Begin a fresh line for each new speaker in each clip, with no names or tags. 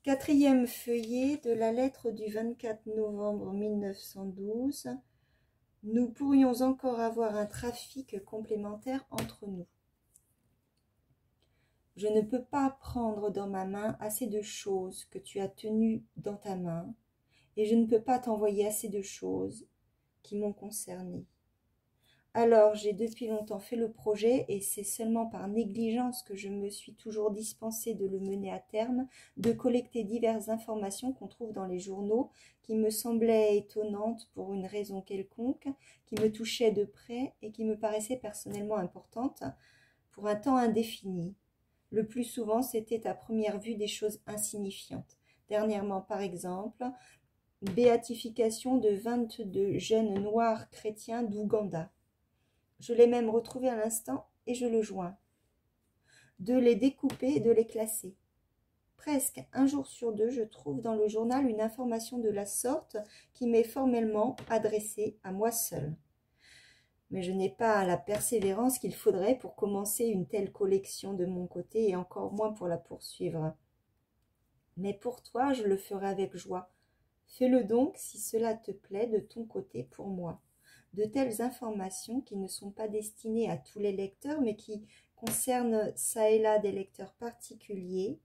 Quatrième feuillet de la lettre du 24 novembre 1912. Nous pourrions encore avoir un trafic complémentaire entre nous. Je ne peux pas prendre dans ma main assez de choses que tu as tenues dans ta main, et je ne peux pas t'envoyer assez de choses qui m'ont concerné. Alors j'ai depuis longtemps fait le projet, et c'est seulement par négligence que je me suis toujours dispensée de le mener à terme, de collecter diverses informations qu'on trouve dans les journaux, qui me semblaient étonnantes pour une raison quelconque, qui me touchaient de près et qui me paraissaient personnellement importantes pour un temps indéfini. Le plus souvent, c'était à première vue des choses insignifiantes. Dernièrement, par exemple, béatification de 22 jeunes noirs chrétiens d'Ouganda. Je l'ai même retrouvé à l'instant et je le joins. De les découper et de les classer. Presque un jour sur deux, je trouve dans le journal une information de la sorte qui m'est formellement adressée à moi seule. Mais je n'ai pas la persévérance qu'il faudrait pour commencer une telle collection de mon côté et encore moins pour la poursuivre. Mais pour toi, je le ferai avec joie. Fais-le donc si cela te plaît de ton côté pour moi. De telles informations qui ne sont pas destinées à tous les lecteurs, mais qui concernent çà et là des lecteurs particuliers,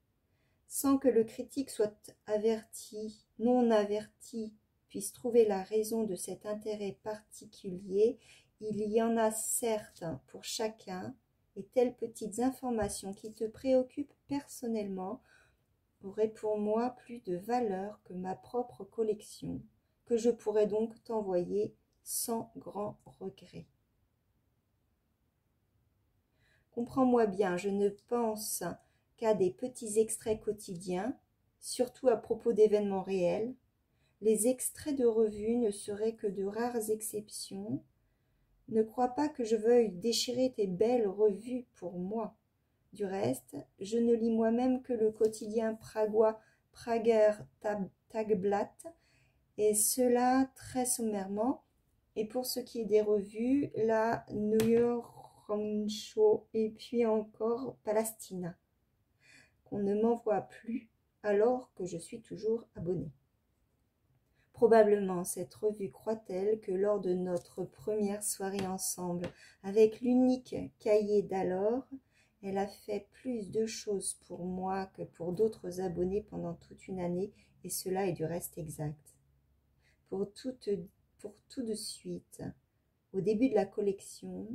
sans que le critique soit averti, non averti, puisse trouver la raison de cet intérêt particulier. Il y en a certes pour chacun, et telles petites informations qui te préoccupent personnellement auraient pour moi plus de valeur que ma propre collection, que je pourrais donc t'envoyer sans grand regret. Comprends-moi bien, je ne pense qu'à des petits extraits quotidiens, surtout à propos d'événements réels. Les extraits de revues ne seraient que de rares exceptions. Ne crois pas que je veuille déchirer tes belles revues pour moi. Du reste, je ne lis moi-même que le quotidien pragois Prager Tagblatt, et cela très sommairement. Et pour ce qui est des revues, la Neue Rancho et puis encore Palestina, qu'on ne m'envoie plus alors que je suis toujours abonnée. Probablement cette revue croit-elle que lors de notre première soirée ensemble, avec l'unique cahier d'alors, elle a fait plus de choses pour moi que pour d'autres abonnés pendant toute une année, et cela est du reste exact. Pour tout de suite, au début de la collection,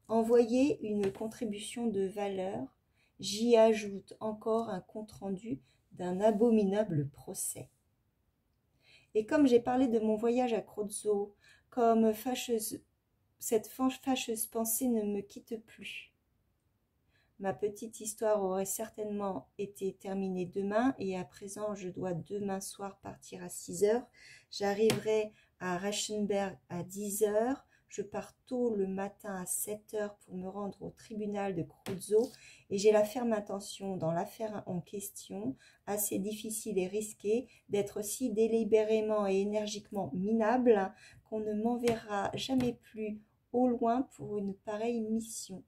envoyer une contribution de valeur, j'y ajoute encore un compte-rendu d'un abominable procès. Et comme j'ai parlé de mon voyage à Crozzo, comme cette fâcheuse pensée ne me quitte plus. Ma petite histoire aurait certainement été terminée demain, et à présent je dois demain soir partir à 6 heures. J'arriverai à Reichenberg à 10 heures. Je pars tôt le matin à 7 heures pour me rendre au tribunal de Crozzo, et j'ai la ferme intention, dans l'affaire en question, assez difficile et risquée, d'être si délibérément et énergiquement minable qu'on ne m'enverra jamais plus au loin pour une pareille mission.